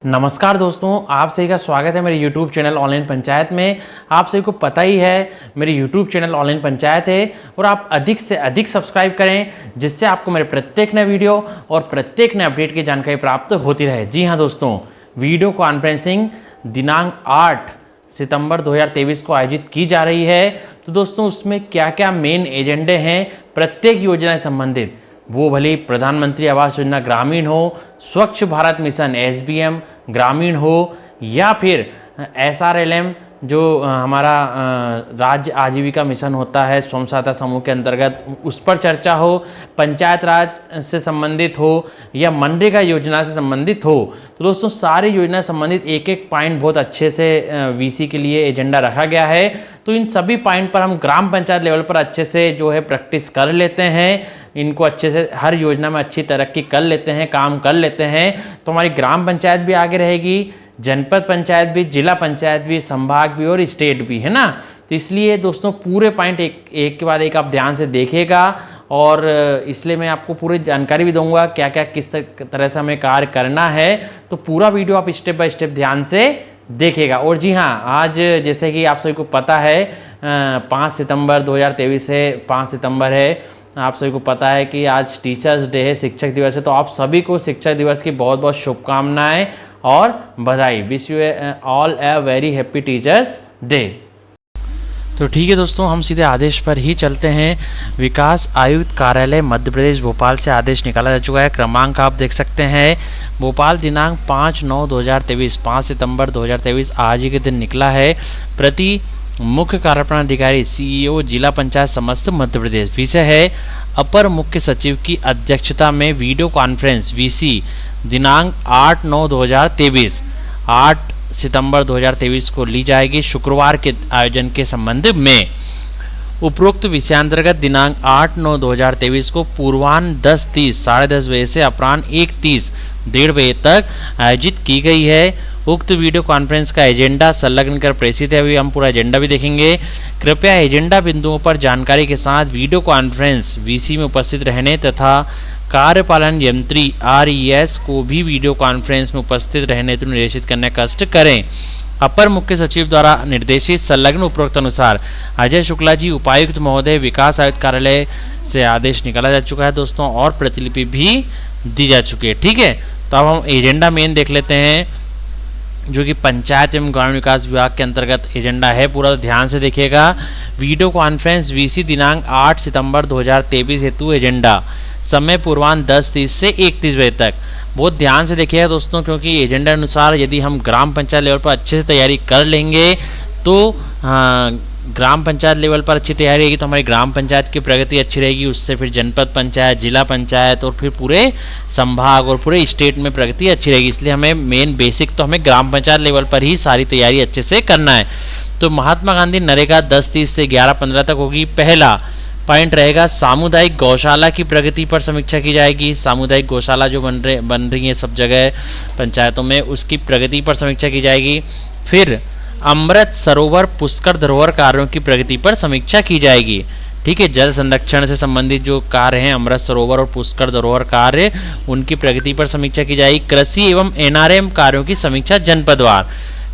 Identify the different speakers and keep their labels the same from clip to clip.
Speaker 1: नमस्कार दोस्तों, आप सभी का स्वागत है मेरे YouTube चैनल ऑनलाइन पंचायत में। आप सभी को पता ही है मेरे YouTube चैनल ऑनलाइन पंचायत है और आप अधिक से अधिक सब्सक्राइब करें जिससे आपको मेरे प्रत्येक नए वीडियो और प्रत्येक नए अपडेट की जानकारी प्राप्त होती रहे। जी हाँ दोस्तों, वीडियो कॉन्फ्रेंसिंग दिनांक 8 सितंबर 2023 को आयोजित की जा रही है। तो दोस्तों उसमें क्या क्या मेन एजेंडे हैं प्रत्येक योजना से संबंधित, वो भले प्रधानमंत्री आवास योजना ग्रामीण हो, स्वच्छ भारत मिशन SBM ग्रामीण हो या फिर SRLM जो हमारा राज्य आजीविका मिशन होता है स्वयं सहायता समूह के अंतर्गत, उस पर चर्चा हो, पंचायत राज से संबंधित हो या मनरेगा योजना से संबंधित हो। तो दोस्तों सारी योजना संबंधित एक एक पॉइंट बहुत अच्छे से VC के लिए एजेंडा रखा गया है। तो इन सभी पॉइंट पर हम ग्राम पंचायत लेवल पर अच्छे से जो है प्रैक्टिस कर लेते हैं, इनको अच्छे से हर योजना में अच्छी तरक्की कर लेते हैं, काम कर लेते हैं, तो हमारी ग्राम पंचायत भी आगे रहेगी, जनपद पंचायत भी, जिला पंचायत भी, संभाग भी और स्टेट भी, है ना। तो इसलिए दोस्तों पूरे पॉइंट एक के बाद एक आप ध्यान से देखिएगा और इसलिए मैं आपको पूरी जानकारी भी दूंगा क्या क्या किस तरह से हमें कार्य करना है। तो पूरा वीडियो आप स्टेप बाय स्टेप ध्यान से देखिएगा। और जी हाँ, आज जैसे कि आप सभी को पता है 5 सितंबर 2023 है, 5 सितंबर है, आप सभी को पता है कि आज टीचर्स डे है, शिक्षक दिवस है। तो आप सभी को शिक्षक दिवस की बहुत बहुत शुभकामनाएं और बधाई। Wish you all a very happy teachers day. तो ठीक है दोस्तों, हम सीधे आदेश पर ही चलते हैं। विकास आयुक्त कार्यालय मध्य प्रदेश भोपाल से आदेश निकाला जा चुका है। क्रमांक आप देख सकते हैं, भोपाल दिनांक 5/9/2023, 5 सितंबर 2023 आज ही के दिन निकला है। प्रति मुख्य कार्यपालन अधिकारी CEO जिला पंचायत समस्त मध्य प्रदेश। विषय है अपर मुख्य सचिव की अध्यक्षता में वीडियो कॉन्फ्रेंस VC दिनांक 8/9/2023 8 सितंबर 2023 को ली जाएगी। शुक्रवार के आयोजन के संबंध में उपरोक्त विषयांतर्गत दिनांक 8/9/2023 को पूर्वाह्न 10:30 साढ़े 10 बजे से अपराह्न 1:30 1:30 बजे तक आयोजित की गई है। उक्त वीडियो कॉन्फ्रेंस का एजेंडा संलग्न कर प्रेषित है। अभी हम पूरा एजेंडा भी देखेंगे। कृपया एजेंडा बिंदुओं पर जानकारी के साथ वीडियो कॉन्फ्रेंस VC में उपस्थित रहने तथा कार्यपालन यंत्री RES को भी वीडियो कॉन्फ्रेंस में उपस्थित रहने हेतु निर्देशित करने का कष्ट करें। अपर मुख्य सचिव द्वारा निर्देशित संलग्न उपरोक्त अनुसार अजय शुक्ला जी उपायुक्त महोदय विकास आयुक्त कार्यालय से आदेश निकाला जा चुका है दोस्तों, और प्रतिलिपि भी दी जा चुकी है। ठीक है, तो अब हम एजेंडा मेन देख लेते हैं जो कि पंचायत एवं ग्रामीण विकास विभाग के अंतर्गत एजेंडा है। पूरा ध्यान से देखिएगा। वीडियो कॉन्फ्रेंस VC दिनांक 8 सितंबर 2023 हेतु एजेंडा, समय पूर्वाह्न 10:30 से 1:30 बजे तक। बहुत ध्यान से देखिएगा दोस्तों, क्योंकि एजेंडा अनुसार यदि हम ग्राम पंचायत लेवल पर अच्छे से तैयारी कर लेंगे तो ग्राम पंचायत लेवल पर अच्छी तैयारी रहेगी तो हमारी ग्राम पंचायत की प्रगति अच्छी रहेगी, उससे फिर जनपद पंचायत, जिला पंचायत और फिर पूरे संभाग और पूरे स्टेट में प्रगति अच्छी रहेगी। इसलिए हमें मेन बेसिक तो हमें ग्राम पंचायत लेवल पर ही सारी तैयारी अच्छे से करना है। तो महात्मा गांधी नरेगा 10:30 से 11:15 तक होगी। पहला पॉइंट रहेगा सामुदायिक गौशाला की प्रगति पर समीक्षा की जाएगी। सामुदायिक गौशाला जो बन रही है सब जगह पंचायतों में, उसकी प्रगति पर समीक्षा की जाएगी। फिर अमृत सरोवर पुष्कर धरोहर कार्यों की प्रगति पर समीक्षा की जाएगी। ठीक है, जल संरक्षण से संबंधित जो कार्य हैं, अमृत सरोवर और पुष्कर धरोहर कार्य, उनकी प्रगति पर समीक्षा की जाएगी। कृषि एवं NRM कार्यों की समीक्षा जनपदवार।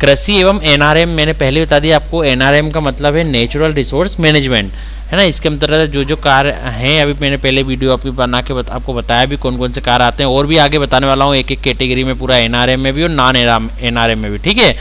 Speaker 1: कृषि एवं NRM मैंने पहले बता दिया आपको, NRM का मतलब है नेचुरल रिसोर्स मैनेजमेंट, है ना। इसके अंतर्गत जो जो कार्य हैं, अभी मैंने पहले वीडियो अभी बना के आपको बताया भी कौन कौन से कार्य आते हैं, और भी आगे बताने वाला हूँ एक एक कैटेगरी में, पूरा NRM में भी और नॉन NRM में भी। ठीक है,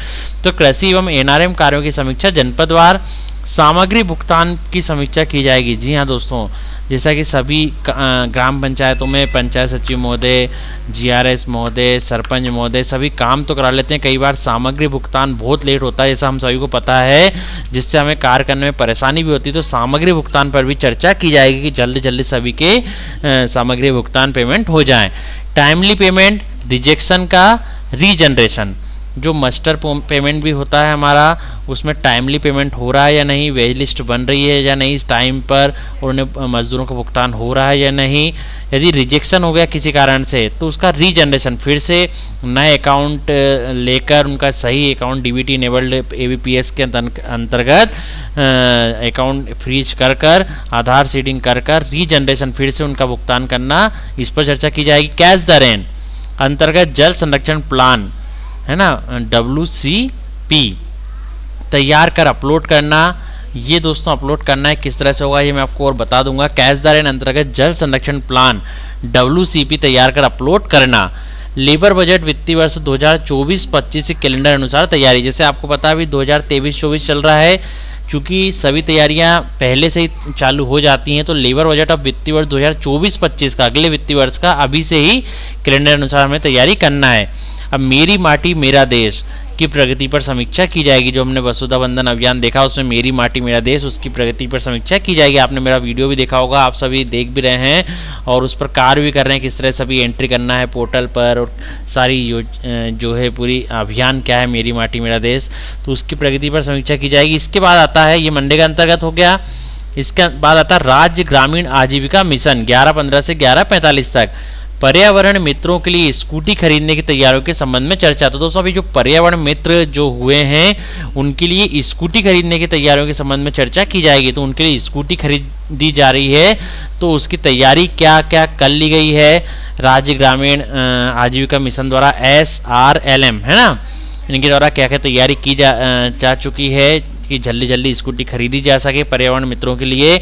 Speaker 1: तो कृषि एवं NRM कार्यों की समीक्षा जनपदवार। सामग्री भुगतान की समीक्षा की जाएगी। जी हाँ दोस्तों, जैसा कि सभी ग्राम पंचायतों में पंचायत सचिव महोदय, GRS महोदय, सरपंच महोदय सभी काम तो करा लेते हैं, कई बार सामग्री भुगतान बहुत लेट होता है, जैसा हम सभी को पता है, जिससे हमें कार्य करने में परेशानी भी होती है। तो सामग्री भुगतान पर भी चर्चा की जाएगी कि जल्दी जल्दी सभी के सामग्री भुगतान पेमेंट हो जाए। टाइमली पेमेंट, रिजेक्शन का रीजनरेशन, जो मास्टर पेमेंट भी होता है हमारा, उसमें टाइमली पेमेंट हो रहा है या नहीं, वेज लिस्ट बन रही है या नहीं इस टाइम पर, और उन्हें मजदूरों का भुगतान हो रहा है या नहीं। यदि रिजेक्शन हो गया किसी कारण से तो उसका रीजनरेशन, फिर से नए अकाउंट लेकर उनका सही अकाउंट DBT इनेबल्ड ABPS के अंतर्गत अकाउंट फ्रीज कर आधार सीडिंग कर रीजनरेशन फिर से उनका भुगतान करना, इस पर चर्चा की जाएगी। कैश द रेन अंतर्गत जल संरक्षण प्लान है ना, WCP तैयार कर अपलोड करना। ये दोस्तों अपलोड करना है किस तरह से होगा ये मैं आपको और बता दूंगा। कैशदार अंतर्गत जल संरक्षण प्लान WCP तैयार कर अपलोड करना। लेबर बजट वित्तीय वर्ष 2024-25 के कैलेंडर अनुसार तैयारी। जैसे आपको पता है अभी 2023-24 चल रहा है, क्योंकि सभी तैयारियां पहले से ही चालू हो जाती हैं, तो लेबर बजट अब वित्तीय वर्ष 2024-25 का, अगले वित्तीय वर्ष का अभी से ही कैलेंडर अनुसार हमें तैयारी करना है। अब मेरी माटी मेरा देश की प्रगति पर समीक्षा की जाएगी। जो हमने वसुधा बंधन अभियान देखा उसमें मेरी माटी मेरा देश, उसकी प्रगति पर समीक्षा की जाएगी। आपने मेरा वीडियो भी देखा होगा, आप सभी देख भी रहे हैं और उस पर कार्य भी कर रहे हैं, किस तरह सभी एंट्री करना है पोर्टल पर और सारी जो है पूरी अभियान क्या है मेरी माटी मेरा देश, तो उसकी प्रगति पर समीक्षा की जाएगी। इसके बाद आता है, ये मनरेगा अंतर्गत हो गया, इसके बाद आता है राज्य ग्रामीण आजीविका मिशन 11-15 से 11-45 तक। पर्यावरण मित्रों के लिए स्कूटी खरीदने की तैयारियों के संबंध में चर्चा। तो दोस्तों अभी जो पर्यावरण मित्र जो हुए हैं उनके लिए स्कूटी खरीदने की तैयारियों के संबंध में चर्चा की जाएगी। तो उनके लिए स्कूटी खरीदी जा रही है, तो उसकी तैयारी क्या क्या कर ली गई है राज्य ग्रामीण आजीविका मिशन द्वारा, SRLM है ना, इनके द्वारा क्या क्या तैयारी की जा चुकी है कि जल्दी जल्दी स्कूटी खरीदी जा सके पर्यावरण मित्रों के लिए।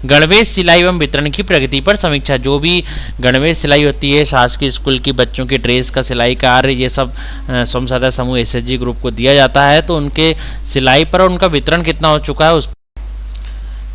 Speaker 1: गणवेश सिलाई एवं वितरण की प्रगति पर समीक्षा। जो भी गणवेश सिलाई होती है शासकीय स्कूल की बच्चों के ड्रेस का सिलाई कार्य, ये सब स्वयं सहायता समूह SHG ग्रुप को दिया जाता है, तो उनके सिलाई पर और उनका वितरण कितना हो चुका है उस।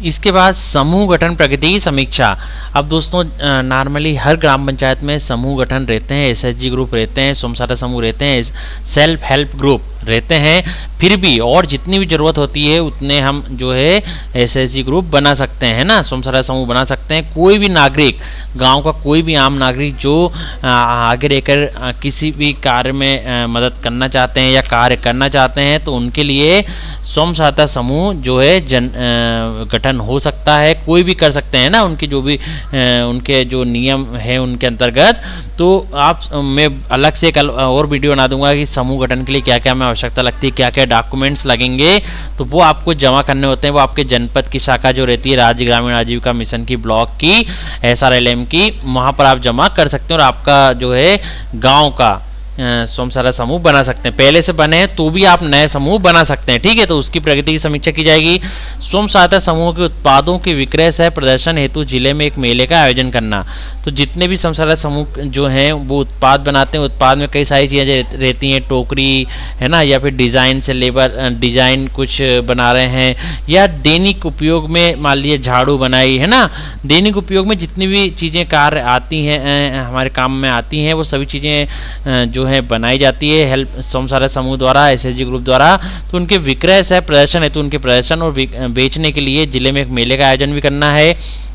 Speaker 1: इसके बाद समूह गठन प्रगति की समीक्षा। अब दोस्तों नॉर्मली हर ग्राम पंचायत में समूह गठन रहते हैं, SHG ग्रुप रहते हैं, स्वयं सहायता समूह रहते हैं, सेल्फ हेल्प ग्रुप रहते हैं, फिर भी और जितनी भी ज़रूरत होती है उतने हम जो है SHG ग्रुप बना सकते हैं ना, स्वयं सहायता समूह बना सकते हैं। कोई भी नागरिक, गांव का कोई भी आम नागरिक जो आगे रहकर किसी भी कार्य में मदद करना चाहते हैं या कार्य करना चाहते हैं, तो उनके लिए स्वयं सहायता समूह जो है गठन हो सकता है, कोई भी कर सकते हैं ना, उनकी जो भी उनके जो नियम है उनके अंतर्गत। तो आप मैं अलग से एक और वीडियो बना दूंगा कि समूह गठन के लिए क्या क्या आवश्यकता लगती है, क्या क्या डॉक्यूमेंट्स लगेंगे, तो वो आपको जमा करने होते हैं। वो आपके जनपद की शाखा जो रहती है राज्य ग्रामीण आजीविका मिशन की, ब्लॉक की, SRLM की, वहाँ पर आप जमा कर सकते हैं और आपका जो है गांव का स्वयं सहायता समूह बना सकते हैं। पहले से बने तो भी आप नए समूह बना सकते हैं, ठीक है। तो उसकी प्रगति की समीक्षा की जाएगी। स्वयं सहायता समूह के उत्पादों के विक्रय सह प्रदर्शन हेतु जिले में एक मेले का आयोजन करना। तो जितने भी स्वयं सहायता समूह जो हैं वो उत्पाद बनाते हैं, उत्पाद में कई सारी चीज़ें रहती हैं, टोकरी है ना, या फिर डिज़ाइन से लेबर डिज़ाइन कुछ बना रहे हैं, या दैनिक उपयोग में मान लीजिए झाड़ू बनाई है ना, दैनिक उपयोग में जितनी भी चीज़ें कार्य आती हैं हमारे काम में आती हैं, वो सभी चीज़ें जो है बनाई जाती है हेल्प स्वयं सहायता समूह द्वारा, SHG ग्रुप द्वारा। तो उनके विक्रय सह प्रदर्शन है, तो उनके प्रदर्शन और बेचने के लिए जिले में एक मेले का आयोजन भी करना है।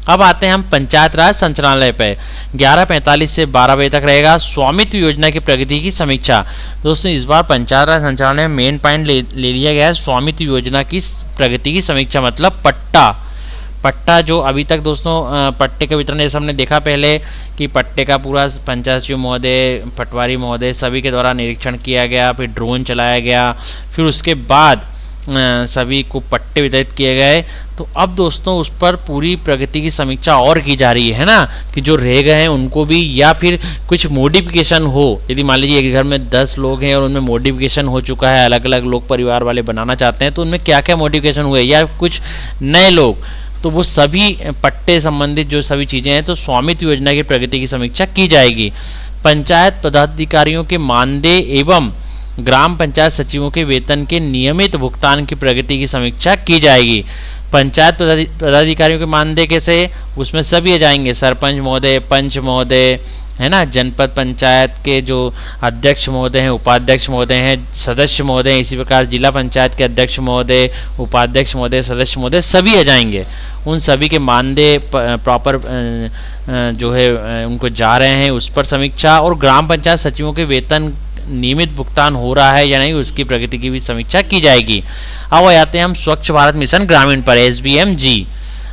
Speaker 1: अब आते हैं हम पंचायत राज संचालनालय पे, 11:45 से 12 बजे तक रहेगा। स्वामित्व योजना की प्रगति की समीक्षा। दोस्तों इस बार पंचायत राज संचालनालय में मेन पॉइंट ले लिया गया है स्वामित्व योजना की प्रगति की समीक्षा, मतलब पट्टा जो अभी तक दोस्तों पट्टे का वितरण जैसे हमने देखा पहले कि पट्टे का पूरा पंचायत सचिव महोदय, पटवारी महोदय सभी के द्वारा निरीक्षण किया गया, फिर ड्रोन चलाया गया, फिर उसके बाद सभी को पट्टे वितरित किए गए। तो अब दोस्तों उस पर पूरी प्रगति की समीक्षा और की जा रही है ना, कि जो रह गए हैं उनको भी, या फिर कुछ मॉडिफिकेशन हो। यदि मान लीजिए एक घर में 10 लोग हैं और उनमें मॉडिफिकेशन हो चुका है, अलग अलग लोग परिवार वाले बनाना चाहते हैं, तो उनमें क्या क्या मॉडिफिकेशन हुए, या कुछ नए लोग, तो वो सभी पट्टे संबंधित जो सभी चीज़ें हैं, तो स्वामित्व योजना की प्रगति की समीक्षा की जाएगी। पंचायत पदाधिकारियों के मानदेय एवं ग्राम पंचायत सचिवों के वेतन के नियमित भुगतान की प्रगति की समीक्षा की जाएगी। पंचायत पदाधिकारियों के मानदेय कैसे, उसमें सभी आ जाएंगे, सरपंच महोदय, पंच महोदय है ना, जनपद पंचायत के जो अध्यक्ष महोदय हैं, उपाध्यक्ष महोदय हैं, सदस्य महोदय हैं, इसी प्रकार जिला पंचायत के अध्यक्ष महोदय, उपाध्यक्ष महोदय, सदस्य महोदय सभी आ जाएंगे। उन सभी के मानदेय प्रॉपर जो है उनको जा रहे हैं, उस पर समीक्षा। और ग्राम पंचायत सचिवों के वेतन नियमित भुगतान हो रहा है या नहीं, उसकी प्रगति की भी समीक्षा की जाएगी। अब आते हैं हम स्वच्छ भारत मिशन ग्रामीण पर, SBMG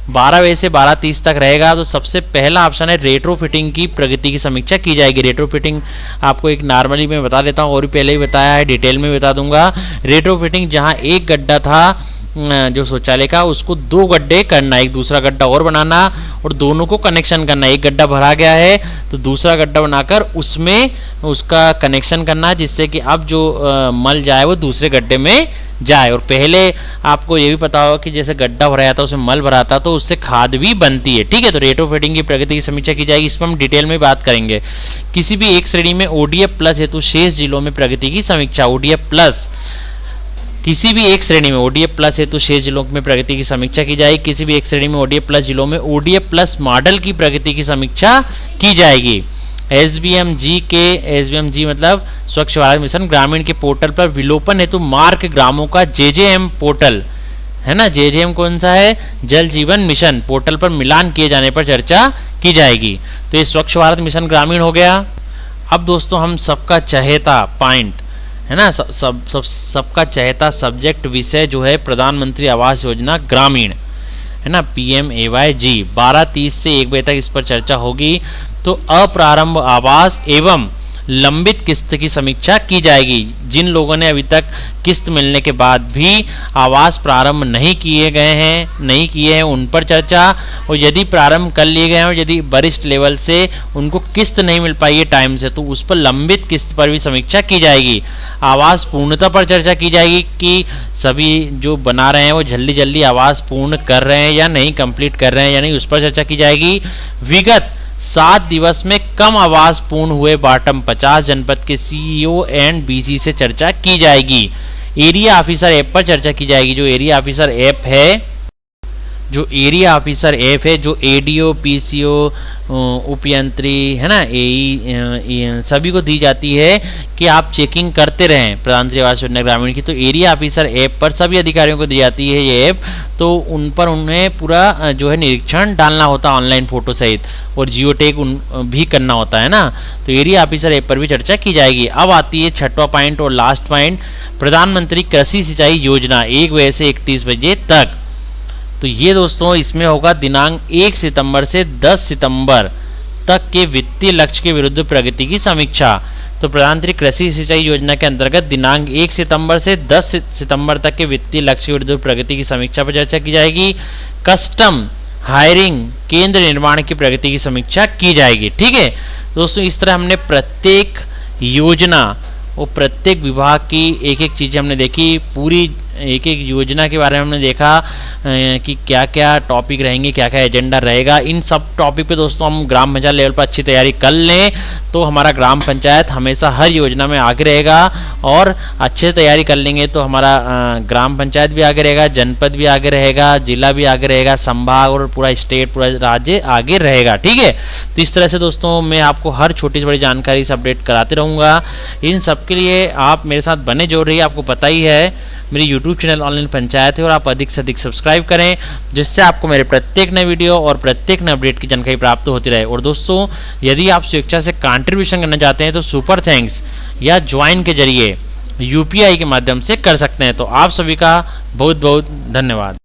Speaker 1: 12 बजे से 12:30 तक रहेगा। तो सबसे पहला ऑप्शन है रेट्रो फिटिंग की प्रगति की समीक्षा की जाएगी। रेट्रो फिटिंग आपको एक नॉर्मली मैं बता देता हूँ, और भी पहले ही बताया है, डिटेल में बता दूंगा। रेट्रो फिटिंग जहाँ एक गड्ढा था जो शौचालय का उसको 2 गड्ढे करना, एक दूसरा गड्ढा और बनाना और दोनों को कनेक्शन करना। एक गड्ढा भरा गया है तो दूसरा गड्ढा बनाकर उसमें उसका कनेक्शन करना, जिससे कि अब जो मल जाए वो दूसरे गड्ढे में जाए। और पहले आपको ये भी पता होगा कि जैसे गड्ढा भराया था उसमें मल भरा था तो उससे खाद भी बनती है। ठीक है, तो रेट ऑफ फेडिंग की प्रगति की समीक्षा की जाएगी, इस पर हम डिटेल में बात करेंगे। किसी भी एक श्रेणी में ओडीएफ प्लस हेतु शेष जिलों में प्रगति की समीक्षा। ओडीएफ प्लस, किसी भी एक श्रेणी में ओडीएफ प्लस हेतु शेष जिलों में प्रगति की समीक्षा की जाएगी। किसी भी एक श्रेणी में ओडीएफ प्लस जिलों में ओडीएफ प्लस मॉडल की प्रगति की समीक्षा की जाएगी। एसबीएमजी के, एसबीएमजी मतलब स्वच्छ भारत मिशन ग्रामीण के पोर्टल पर विलोपन हेतु मार्क ग्रामों का जेजेएम पोर्टल है ना, जेजेएम कौन सा है, जल जीवन मिशन पोर्टल पर मिलान किए जाने पर चर्चा की जाएगी। तो ये स्वच्छ भारत मिशन ग्रामीण हो गया। अब दोस्तों हम सबका चहेता पॉइंट है ना, सबका चहेता सब्जेक्ट विषय जो है प्रधानमंत्री आवास योजना ग्रामीण है ना, PMAYG 12:30 से 1 बजे तक इस पर चर्चा होगी। तो अप्रारंभ आवास एवं लंबित किस्त की समीक्षा की जाएगी। जिन लोगों ने अभी तक किस्त मिलने के बाद भी आवास प्रारंभ नहीं किए हैं उन पर चर्चा, और यदि प्रारंभ कर लिए गए हैं और यदि वरिष्ठ लेवल से उनको किस्त नहीं मिल पाई है टाइम से, तो उस पर लंबित किस्त पर भी समीक्षा की जाएगी। आवास पूर्णता पर चर्चा की जाएगी कि सभी जो बना रहे हैं वो जल्दी जल्दी आवास पूर्ण कर रहे हैं या नहीं, कंप्लीट कर रहे हैं या नहीं, उस पर चर्चा की जाएगी। विगत 7 दिवस में कम आवास पूर्ण हुए बॉटम 50 जनपद के CEO एंड BC से चर्चा की जाएगी। एरिया ऑफिसर ऐप पर चर्चा की जाएगी। जो एरिया ऑफिसर ऐप है, जो ADO, PCO, उपयंत्री है ना, AE सभी को दी जाती है कि आप चेकिंग करते रहें प्रधानमंत्री आवास योजना ग्रामीण की। तो एरिया ऑफिसर ऐप पर सभी अधिकारियों को दी जाती है ये ऐप, तो उन पर उन्हें पूरा जो है निरीक्षण डालना होता है ऑनलाइन फोटो सहित, और जियो टैग भी करना होता है ना। तो एरिया ऑफिसर ऐप पर भी चर्चा की जाएगी। अब आती है 6वां पॉइंट और लास्ट पॉइंट, प्रधानमंत्री कृषि सिंचाई योजना 1 बजे से 31 बजे तक। तो ये दोस्तों इसमें होगा दिनांक 1 सितंबर से 10 सितंबर तक के वित्तीय लक्ष्य के विरुद्ध प्रगति की समीक्षा। तो प्रधानमंत्री कृषि सिंचाई योजना के अंतर्गत दिनांक 1 सितंबर से 10 सितंबर तक के वित्तीय लक्ष्य के विरुद्ध प्रगति की समीक्षा पर चर्चा की जाएगी। कस्टम हायरिंग केंद्र निर्माण की प्रगति की समीक्षा की जाएगी। ठीक है दोस्तों, इस तरह हमने प्रत्येक योजना और प्रत्येक विभाग की एक एक चीज़ें हमने देखी, पूरी एक एक योजना के बारे में हमने देखा कि क्या क्या टॉपिक रहेंगे, क्या क्या एजेंडा रहेगा। इन सब टॉपिक पे दोस्तों हम ग्राम पंचायत लेवल पर अच्छी तैयारी कर लें तो हमारा ग्राम पंचायत हमेशा हर योजना में आगे रहेगा, और अच्छे से तैयारी कर लेंगे तो हमारा ग्राम पंचायत भी आगे रहेगा, जनपद भी आगे रहेगा, जिला भी आगे रहेगा, संभाग और पूरा स्टेट, पूरा राज्य आगे रहेगा। ठीक है, तो इस तरह से दोस्तों मैं आपको हर छोटी से बड़ी जानकारी से अपडेट कराते रहूँगा। इन सब के लिए आप मेरे साथ बने जोड़ रहिए। आपको पता ही है मेरी यूट्यूब चैनल ऑनलाइन पंचायत है, और आप अधिक से अधिक सब्सक्राइब करें, जिससे आपको मेरे प्रत्येक नए वीडियो और प्रत्येक नए अपडेट की जानकारी प्राप्त होती रहे। और दोस्तों यदि आप स्वेच्छा से कंट्रीब्यूशन करना चाहते हैं तो सुपर थैंक्स या ज्वाइन के जरिए UPI के माध्यम से कर सकते हैं। तो आप सभी का बहुत बहुत धन्यवाद।